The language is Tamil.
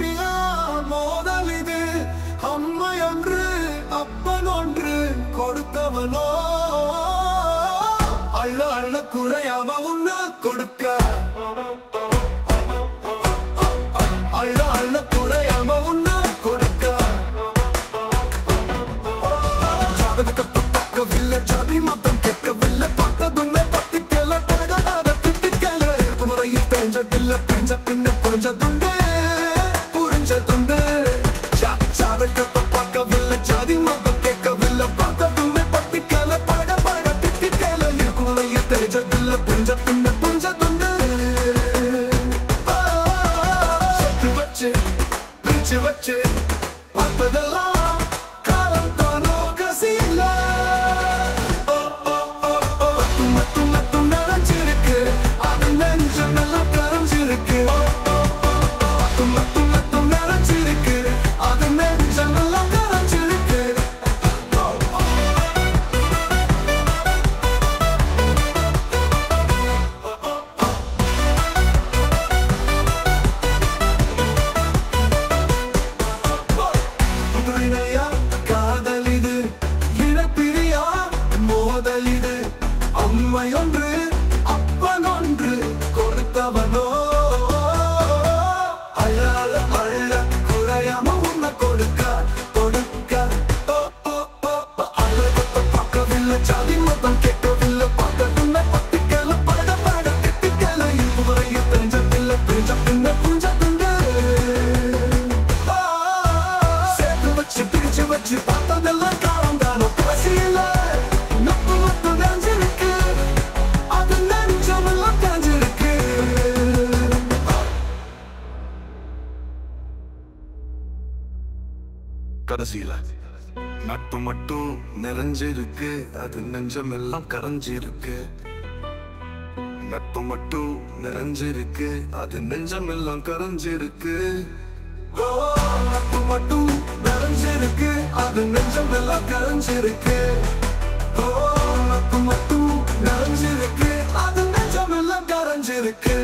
பிரியா மோதல் இது. அம்மை ஒன்று அப்பன் ஒன்று கொடுத்தவனோ அள்ள அள்ள குறையாம உன்ன கொடுக்க. அள்ள அள்ள குறையாம உன்ன கொடுக்க. ஜாதகத்தை பார்க்கவில்லை, ஜாதி மதம் கேட்கவில்லை, பார்த்ததுன்னை பத்தி கேள பழகாத திட்டி கேள. முறையில் பெஞ்சதில்லை, பெஞ்ச பின்ன புரிஞ்சதுண்டு புரிஞ்சதுண்டு. ஜாதகத்தை பார்க்கவில்லை, ஜாதி மதம் கேட்கவில்லை, பார்த்ததுன்னை பத்தி கேள பழகாத திட்டி கேள. முறையில் தெரிஞ்சதில்லை, பெஞ்ச பின்ன புரிஞ்சதுண்டு. வச்சு பிரிச்சு வச்சு பார்த்ததெல்லாம் காலம் தானோ கசில. மட்டும் மட்டும் நினைச்சிருக்கு, அது நெஞ்சம் எல்லாம் கரைஞ்சிருக்கு. மட்டும் மட்டும் மட்டும் நினைச்சிருக்கு, அது நெஞ்சம் எல்லாம் கரைஞ்சிருக்கு. காதலிது இனப்பிரியா மோதலிது. அம்மை ஒன்று அப்பன் ஒன்று கொடுத்தவனோ அழால அள்ள குறையாம உன்னை கொடுக்க கொடுக்க. அழகத்தை பார்க்கவில்லை, ஜாதி மதம் கேட்கவில்லை, பார்த்ததுன்னை பத்தி கேள பட பட திட்டி கேள. இதுவரையும் தெரிஞ்சதில்லை, தெரிஞ்ச பின்ன புரிஞ்சதுண்டு. சேர்த்து வச்சு பிரிச்சு வச்சு பார்த்ததெல்லாம் காலம் தானோ கசில. நப்பு மத்து நெஞ்சிருக்கு, அது நெஞ்சம் எல்லாம் கஞ்சிருக்கு. கடைசியில நட்பு மட்டும் நிறைஞ்சிருக்கு, அது நெஞ்சம் எல்லாம் கரைஞ்சிருக்கு. நட்பு மட்டும் நிறைஞ்சிருக்கு, அது நெஞ்சம் எல்லாம் கரைஞ்சிருக்கு. நட்பு மட்டும் நிறைஞ்சிருக்கு, அது நெஞ்சம் எல்லாம் கரைஞ்சிருக்கு. நட்பு மட்டும் நிறைஞ்சிருக்கு, அது நெஞ்சம் எல்லாம் கரைஞ்சிருக்கு.